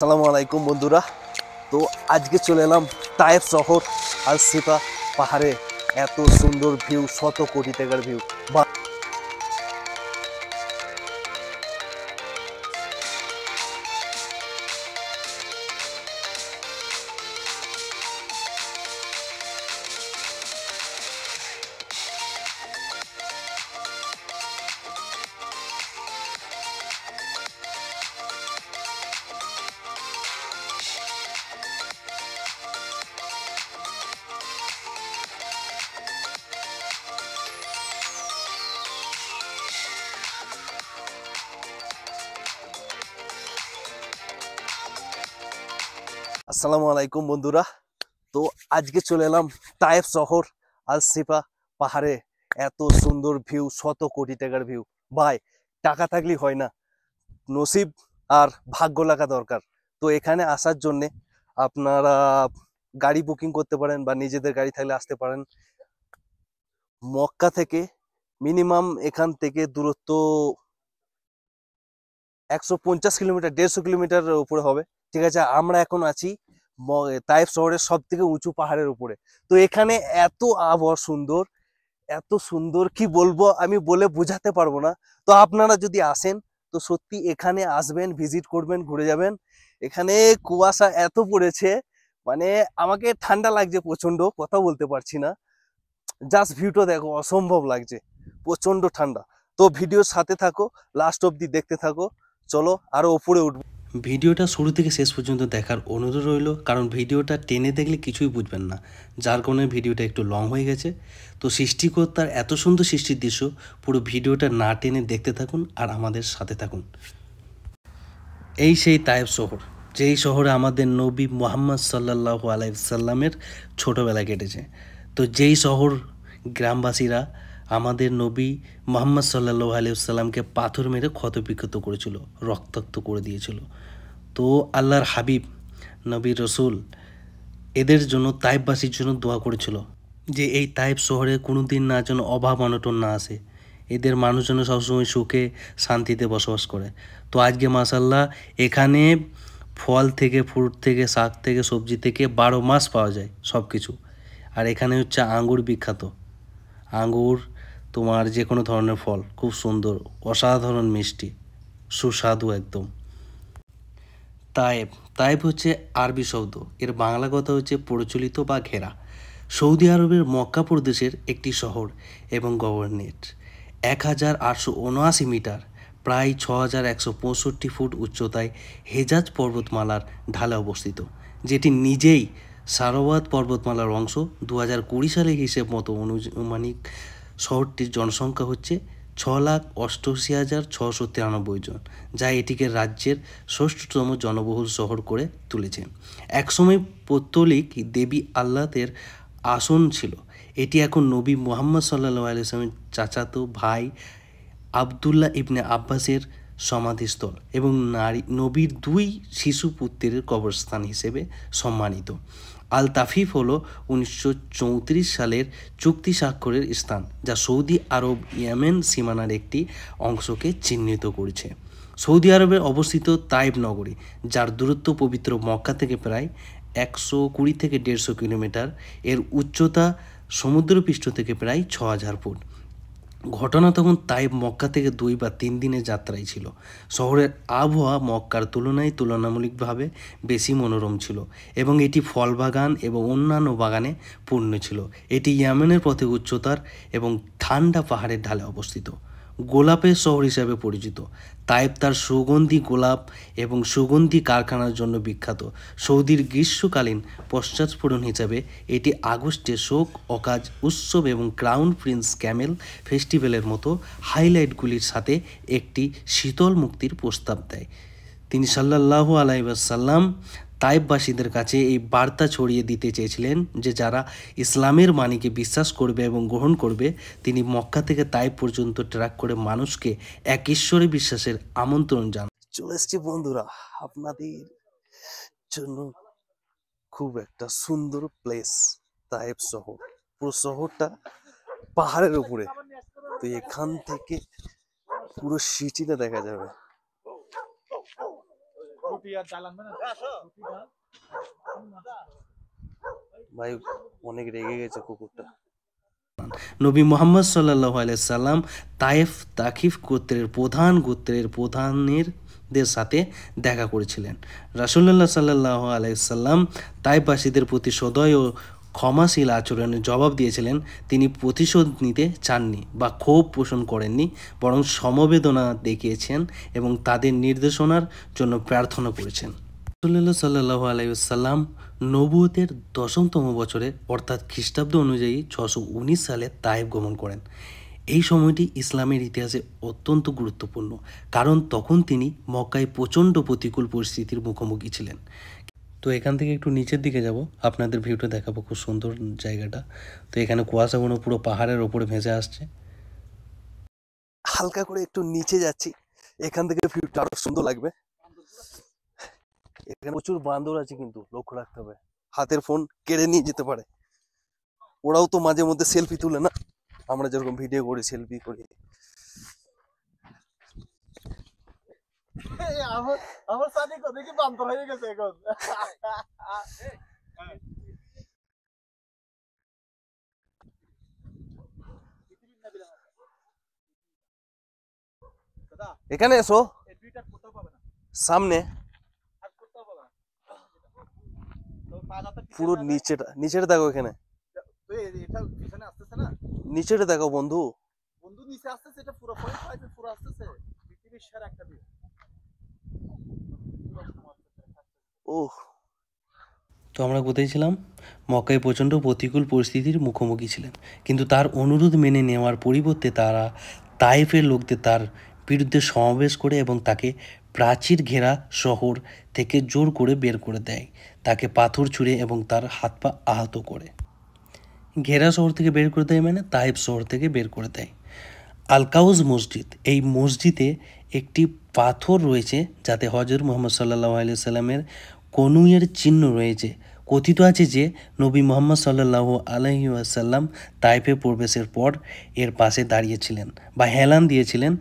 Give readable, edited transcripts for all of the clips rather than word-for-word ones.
আসসালামু আলাইকুম বন্ধুরা। তো আজকে চলে এলাম তায়েফ শহর আর সিপা পাহাড়ে। এত সুন্দর ভিউ, শত কোটি টাকার ভিউ। আসসালামু আলাইকুম বন্ধুরা। তো আজকে চলে এলাম তায়েফ শহর আল সিপা পাহাড়ে। এত সুন্দর ভিউ, শত কোটি টাকার ভিউ। ভাই, টাকা থাকলেই হয় না, নসিব আর ভাগ্য লাগা দরকার। তো এখানে আসার জন্যে আপনারা গাড়ি বুকিং করতে পারেন বা নিজেদের গাড়ি থাকলে আসতে পারেন। মক্কা থেকে মিনিমাম এখান থেকে দূরত্ব 150 কিলোমিটার, 150 কিলোমিটার উপরে হবে। ঠিক আছে, আমরা এখন আছি তাইফ শহরের সব থেকে উঁচু পাহাড়ের উপরে। তো এখানে এত আবহাওয়া সুন্দর, এত সুন্দর কি বলবো, আমি বলে বোঝাতে পারবো না। তো আপনারা যদি আসেন তো সত্যি এখানে আসবেন, ভিজিট করবেন, ঘুরে যাবেন। এখানে কুয়াশা এত পড়েছে, মানে আমাকে ঠান্ডা লাগছে প্রচন্ড, কথা বলতে পারছি না। জাস্ট ভিউটা দেখো, অসম্ভব লাগছে, প্রচন্ড ঠান্ডা। তো ভিডিওর সাথে থাকো, লাস্ট অব্দি দেখতে থাকো। চলো আরো উপরে উঠবো। ভিডিওটা শুরু থেকে শেষ পর্যন্ত দেখার অনুরোধ রইল, কারণ ভিডিওটা টেনে দেখলে কিছুই বুঝবেন না, যার কারণে ভিডিওটা একটু লং হয়ে গেছে। তো সৃষ্টিকর্তার এত সুন্দর সৃষ্টির দৃশ্য পুরো ভিডিওটা না টেনে দেখতে থাকুন আর আমাদের সাথে থাকুন। এই সেই তায়েফ শহর, যেই শহরে আমাদের নবী মুহাম্মদ সাল্লাল্লাহু আলাইহি সাল্লামের ছোটোবেলা কেটেছে। তো যেই শহর গ্রামবাসীরা আমাদের নবী মুহাম্মদ সাল্লাল্লাহু আলাইহি সাল্লামকে পাথর মেরে ক্ষতবিক্ষত করেছিল, রক্তাক্ত করে দিয়েছিল। তো আল্লাহর হাবিব নবী রসুল এদের জন্য, তাইফবাসীর জন্য দোয়া করেছিল যে এই তাইফ শহরে কোনো দিন না যেন অভাব অনটন না আসে, এদের মানুষ যেন সবসময় সুখে শান্তিতে বসবাস করে। তো আজকে মাসাল্লাহ এখানে ফল থেকে, ফ্রুট থেকে, শাক থেকে, সবজি থেকে 12 মাস পাওয়া যায় সব কিছু। আর এখানে হচ্ছে আঙ্গুর বিখ্যাত। আঙ্গুর, তোমার যে কোনো ধরনের ফল খুব সুন্দর, অসাধারণ মিষ্টি, সুস্বাদু একদম। তায়েব, তায়েব হচ্ছে আরবি শব্দ, এর বাংলা কথা হচ্ছে প্রচলিত বা ঘেরা। সৌদি আরবের মক্কা প্রদেশের একটি শহর এবং গভর্নরেট। 1879 মিটার, প্রায় 6165 ফুট উচ্চতায় হেজাজ পর্বতমালার ঢালে অবস্থিত, যেটি নিজেই সারওয়াত পর্বতমালার অংশ। 2020 সালের হিসেব মতো অনুমানিক শহরটির জনসংখ্যা হচ্ছে 6,88,693 জন, যা এটিকে রাজ্যের ষষ্ঠতম জনবহুল শহর করে তুলেছে। একসময় পৌত্তলিক দেবী আল্লাতের আসন ছিল। এটি এখন নবী মুহাম্মদ সাল্লাল্লাহু আলাইহি ওয়াসাল্লামের চাচাতো ভাই আবদুল্লাহ ইবনে আব্বাসের সমাধিস্থল এবং নবীর 2 শিশু পুত্রের কবরস্থান হিসেবে সম্মানিত। আল তাফিফ হলো 1934 সালের চুক্তি স্বাক্ষরের স্থান, যা সৌদি আরব ইয়েমেন সীমানার একটি অংশকে চিহ্নিত করেছে। সৌদি আরবে অবস্থিত তাইব নগরী, যার দূরত্ব পবিত্র মক্কা থেকে প্রায় 120 থেকে 150 কিলোমিটার, এর উচ্চতা সমুদ্রপৃষ্ঠ থেকে প্রায় 6000 ফুট। ঘটনা তখন তাইব মক্কা থেকে 2 বা 3 দিনের যাত্রাই ছিল। শহরের আবহাওয়া মক্কার তুলনায় তুলনামূলকভাবে বেশি মনোরম ছিল এবং এটি ফল বাগান এবং অন্যান্য বাগানে পূর্ণ ছিল। এটি ইয়েমেনের পথে উচ্চতার এবং ঠান্ডা পাহাড়ের ঢালে অবস্থিত। গোলাপের শহর হিসাবে পরিচিত, তাইব তার সুগন্ধি গোলাপ এবং সুগন্ধি কারখানার জন্য বিখ্যাত। সৌদির গ্রীষ্মকালীন পশ্চাৎস্ফুরণ হিসাবে এটি আগস্টে শোক, অকাজ উৎসব এবং ক্রাউন প্রিন্স ক্যামেল ফেস্টিভ্যালের মতো হাইলাইটগুলির সাথে একটি শীতল মুক্তির প্রস্তাব দেয়। তিনি সাল্লাল্লাহু আলাইহি ওয়াসাল্লাম তাইববাসীদের কাছে এই বার্তা ছড়িয়ে দিতে চেয়েছিলেন যে যারা ইসলামের বাণীকে বিশ্বাস করবে এবং গ্রহণ করবে, তিনি মক্কা থেকে তাইব পর্যন্ত ট্র্যাক করে মানুষকে এক ঈশ্বরে বিশ্বাসের আমন্ত্রণ জানান। চলে এসছি বন্ধুরা আপনাদের জন্য খুব একটা সুন্দর প্লেস, তায়েব শহর। পুরো শহরটা পাহাড়ের উপরে। তো এখান থেকে পুরো সিটিটা দেখা যাবে। ভাই অনেক রেগে গেছে কুকুরটা। নবী মোহাম্মদ সাল্লাল্লাহু আলাইহি সাল্লাম তায়েফ তাকিফ গোত্রের প্রধানদের সাথে দেখা করেছিলেন। রাসূলুল্লাহ সাল্লাল্লাহু আলাইহি সাল্লাম তায়েফবাসীদের প্রতি সদয় ও ক্ষমাশীল আচরণের জবাব দিয়েছিলেন। তিনি প্রতিশোধ নিতে চাননি বা ক্ষোভ পোষণ করেননি, বরং সমবেদনা দেখিয়েছেন এবং তাদের নির্দেশনার জন্য প্রার্থনা করেছেন। রাসূলুল্লাহ সাল্লাল্লাহু আলাইহি ওয়াসাল্লাম নবুয়তের 10তম বছরে অর্থাৎ খ্রিস্টাব্দ অনুযায়ী 619 সালে তায়েফ গমন করেন। এই সময়টি ইসলামের ইতিহাসে অত্যন্ত গুরুত্বপূর্ণ, কারণ তখন তিনি মক্কায় প্রচণ্ড প্রতিকূল পরিস্থিতির মুখোমুখি ছিলেন। তো এখান থেকে একটু নিচের দিকে যাব, আপনাদের ভিউটা দেখাবো, খুব সুন্দর জায়গাটা। তো এখানে কুয়াশাগুলো পুরো পাহাড়ের ওপরে ভেসে আসছে। হালকা করে একটু নিচে যাচ্ছি, এখান থেকে ভিউটা আরো সুন্দর লাগবে। এখানে প্রচুর বান্দর আছে, কিন্তু লক্ষ্য রাখতে হবে, হাতের ফোন কেড়ে নিয়ে যেতে পারে। ওরাও তো মাঝে মধ্যে সেলফি তুলে না, আমরা যেরকম ভিডিও করি সেলফি করি। আমার সাথে কথা কি বান্তর হয়ে গেছে এখন। এখানে এসো, সামনে পুরো নিচেটা দেখো, এখানে নিচেটা দেখো বন্ধু। বন্ধু নিচে আসতেছে, এটা পুরো পয়েন্ট পাইছে, পুরো আসতেছে পৃথিবীর সেরা একটা ভিউ। ওহ, তো আমরা কোথায় ছিলাম? মক্কায় প্রচণ্ড প্রতিকূল পরিস্থিতির মুখোমুখি ছিলেন, কিন্তু তার অনুরোধ মেনে নেওয়ার পরিবর্তে তারা তায়েফের লোকদের তার বিরুদ্ধে সমাবেশ করে এবং তাকে প্রাচীর ঘেরা শহর থেকে জোর করে বের করে দেয়, তাকে পাথর ছুঁড়ে এবং তার হাত পা আহত করে। ঘেরা শহর থেকে বের করে দেয় মানে তায়েফ শহর থেকে বের করে দেয়। আল-কাউজ মসজিদ, এই মসজিদে একটি পাথর রয়েছে যাতে হযরত মুহাম্মদ সাল্লাল্লাহু আলাইহি সাল্লামের কনুইয়ের চিহ্ন রয়েছে। কথিত আছে যে নবী মুহাম্মদ সাল্লাল্লাহু আলাইহি ওয়াসাল্লাম তায়েফে প্রবেশের পর এর পাশে দাঁড়িয়েছিলেন বা হেলান দিয়েছিলেন,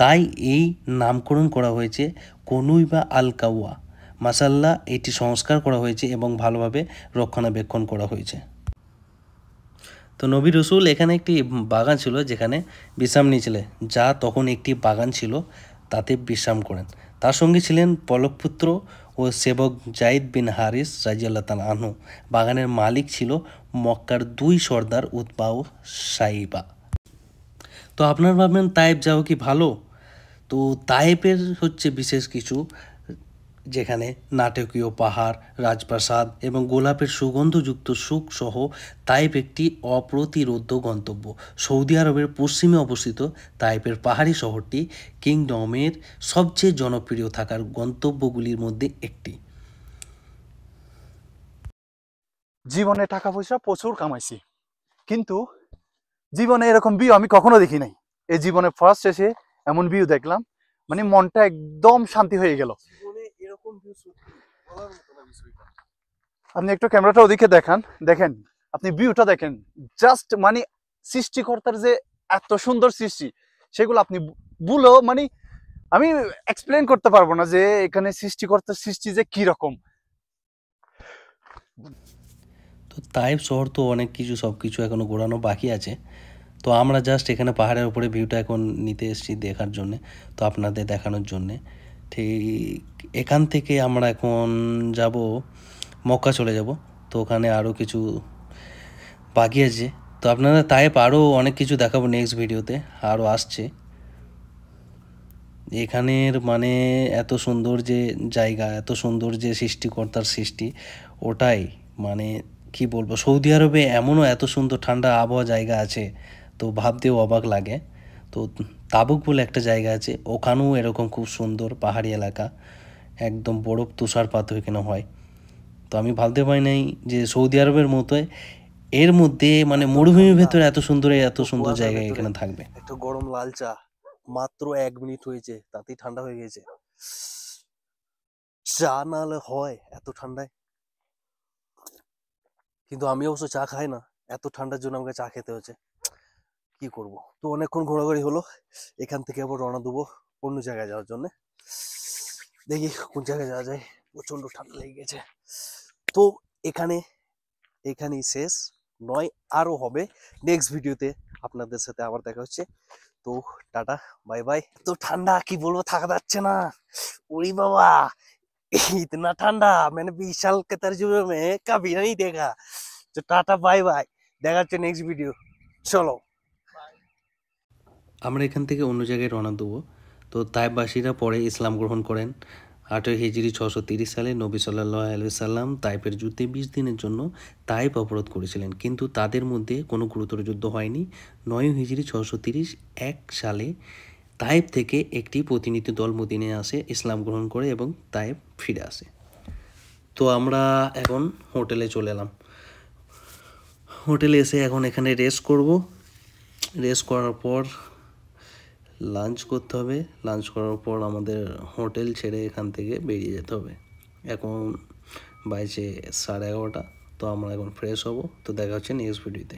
তাই এই নামকরণ করা হয়েছে কনুই বা আল কাওয়া। মাশাআল্লাহ, এটি সংস্কার করা হয়েছে এবং ভালোভাবে রক্ষণাবেক্ষণ করা হয়েছে। তো নবী রসুল এখানে একটি বাগান ছিল যেখানে বিশ্রাম নিয়েছিলেন, যা তখন একটি বাগান ছিল, তাতে বিশ্রাম করেন। তার সঙ্গে ছিলেন পলকপুত্র ও সেবক জাইদ বিন হারিস রাদিয়াল্লাহু তাআলা আনহু। বাগানের মালিক ছিল মক্কার 2 সর্দার উতবা ও সাইবা। তো আপনারা ভাববেন তায়েফ যাওয়া কি ভালো? তো তায়েফের হচ্ছে বিশেষ কিছু, যেখানে নাটকীয় পাহাড়, রাজপ্রাসাদ এবং গোলাপের সুগন্ধযুক্ত সুখ সহ তায়েফ একটি অপ্রতিরোধ্য গন্তব্য। সৌদি আরবের পশ্চিমে অবস্থিত তায়েফের পাহাড়ি শহরটি কিংডমের সবচেয়ে জনপ্রিয় থাকার গন্তব্যগুলির মধ্যে একটি। জীবনে টাকা পয়সা প্রচুর কামাইছি, কিন্তু জীবনে এরকম ভিউ আমি কখনো দেখি নাই। এই জীবনে ফার্স্ট এসে এমন ভিউ দেখলাম, মানে মনটা একদম শান্তি হয়ে গেল। জীবনে এরকম ভিউ সত্যি বলার মতো না বিষয়টা। আপনি একটু ক্যামেরাটা ওদিকে দেখান, দেখেন আপনি ভিউটা দেখেন। জাস্ট মানে সৃষ্টিকর্তার যে এত সুন্দর সৃষ্টি, সেগুলো আপনি বলেও মানে আমি এক্সপ্লেন করতে পারবো না যে এখানে সৃষ্টিকর্তার সৃষ্টি যে কি রকম। তো তায়েফ শহর তো অনেক কিছু, সব কিছু এখনও ঘোরানো বাকি আছে। তো আমরা জাস্ট এখানে পাহাড়ের উপরে ভিউটা এখন নিতে এসেছি দেখার জন্যে, তো আপনাদের দেখানোর জন্যে। ঠিক এখান থেকে আমরা এখন যাব মক্কা চলে যাব। তো ওখানে আরও কিছু বাকি আছে, তো আপনারা তায়েফ আরও অনেক কিছু দেখাবো নেক্সট ভিডিওতে, আরও আসছে। এখানের মানে এত সুন্দর যে জায়গা, এত সুন্দর যে সৃষ্টিকর্তার সৃষ্টি, ওটাই মানে কি বলবো, সৌদি আরবে এমনও এত সুন্দর ঠান্ডা আবহাওয়া জায়গা আছে, তো ভাবতেও অবাক লাগে। তো তাবুক বলে একটা জায়গা আছে, ওখানেও এরকম খুব সুন্দর পাহাড়ি এলাকা, একদম বরফ তুষারপাত এখানে হয়। তো আমি ভাবতে পারি নাই যে সৌদি আরবের মতোই এর মধ্যে মানে মরুভূমির ভেতরে এত সুন্দর জায়গা এখানে থাকবে। একটা গরম লাল চা, মাত্র 1 মিনিট হয়েছে, তাতেই ঠান্ডা হয়ে গেছে। চা না হলে হয় এত ঠান্ডায়? কিন্তু আমি অবশ্য চা খাই না, এত ঠান্ডার জন্য আমাকে চা খেতে হচ্ছে, কি করব। তো অনেকক্ষণ ঘোরাঘুরি হলো, এখান থেকে আবার রওনা দেবো অন্য জায়গায় যাওয়ার জন্য। দেখি কোন জায়গায় যাওয়া যায়, প্রচন্ড ঠান্ডা লেগে গেছে। তো এখানে এখানেই শেষ নয়, আরো হবে নেক্সট ভিডিওতে। আপনাদের সাথে আবার দেখা হচ্ছে। তো টাটা, বাই বাই। তো ঠান্ডা কি বলবো, থাকা যাচ্ছে না। ওরে বাবা, इतना ठंडा मैंने 20 साल के तर्जुमे में कभी नहीं देखा। तो टाटा बाय बाय, দেখা হচ্ছে নেক্সট ভিডিও, চলো। আমরা এখান থেকে অন্য জায়গায় রওনা দেবো। তো তাইফবাসীরা পরে ইসলাম গ্রহণ করেন। 8 হিজরি 630 সালে নবী সাল্লাল্লাহু আলাইহি সাল্লাম তাইফের যুদ্ধে 20 দিনের জন্য তাইফ অবরোধ করেছিলেন, কিন্তু তাদের মধ্যে কোনো গুরুতর যুদ্ধ হয়নি। 9 হিজরি 631 সালে তাইফ থেকে একটি প্রতিনিধি দল মদিনায় আসে, ইসলাম গ্রহণ করে এবং তাইফ ফিরে আসে। তো আমরা এখন হোটেলে চলে এলাম। হোটেলে এসে এখন এখানে রেস্ট করব। রেস্ট করার পর লাঞ্চ করতে হবে। লাঞ্চ করার পর আমাদের হোটেল ছেড়ে এখান থেকে বেরিয়ে যেতে হবে। এখন বাজে 11:30। তো আমরা এখন ফ্রেশ হব। তো দেখা হচ্ছে নেক্সট ভিডিওতে।